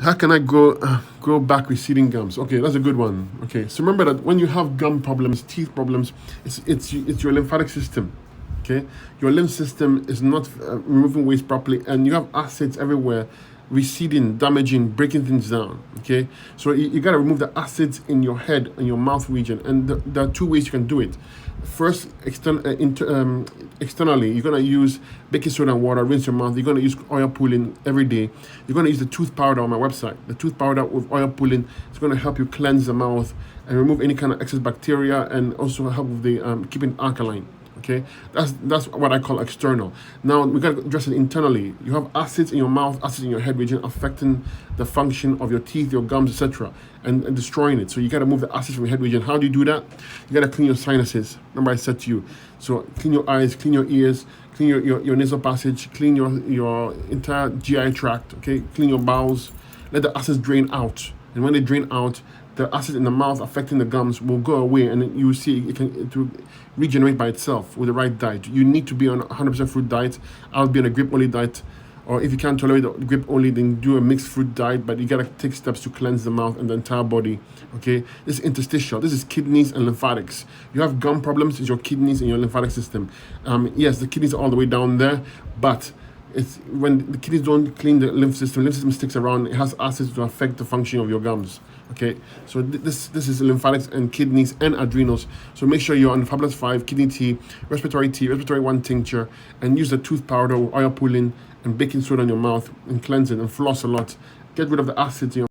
How can I grow back receding gums? Okay, that's a good one. Okay, so remember that when you have gum problems, teeth problems, it's your lymphatic system. Okay, your lymph system is not removing waste properly, and you have acids everywhere, receding, damaging, breaking things down. Okay, so you got to remove the acids in your head and your mouth region, and there are two ways you can do it. First, externally, you're gonna use baking soda and water, rinse your mouth. You're gonna use oil pulling every day. You're gonna use the tooth powder on my website. The tooth powder with oil pulling is gonna help you cleanse the mouth and remove any kind of excess bacteria, and also help with the keeping alkaline. Okay, that's what I call external. Now we got to address it internally. You have acids in your mouth, acids in your head region, affecting the function of your teeth, your gums, etc., and destroying it. So you got to move the acids from your head region. How do you do that? You got to clean your sinuses. Remember I said to you. So clean your eyes, clean your ears, clean your nasal passage, clean your entire GI tract. Okay, clean your bowels. Let the acids drain out, and when they drain out, the acid in the mouth affecting the gums will go away, and you will see it will regenerate by itself with the right diet. You need to be on a 100% fruit diet. I'll be on a grape only diet, or if you can't tolerate the grape only, then do a mixed fruit diet. But you gotta take steps to cleanse the mouth and the entire body. Okay, this is interstitial. This is kidneys and lymphatics. You have gum problems. It's your kidneys and your lymphatic system. Yes, the kidneys are all the way down there, but it's when the kidneys don't clean the lymph system sticks around, it has acids to affect the function of your gums. Okay, so this is lymphatics and kidneys and adrenals. So make sure you're on Fabulous 5 kidney tea, respiratory 1 tincture, and use the tooth powder with oil pulling and baking soda in your mouth, and cleanse it and floss a lot. Get rid of the acids in your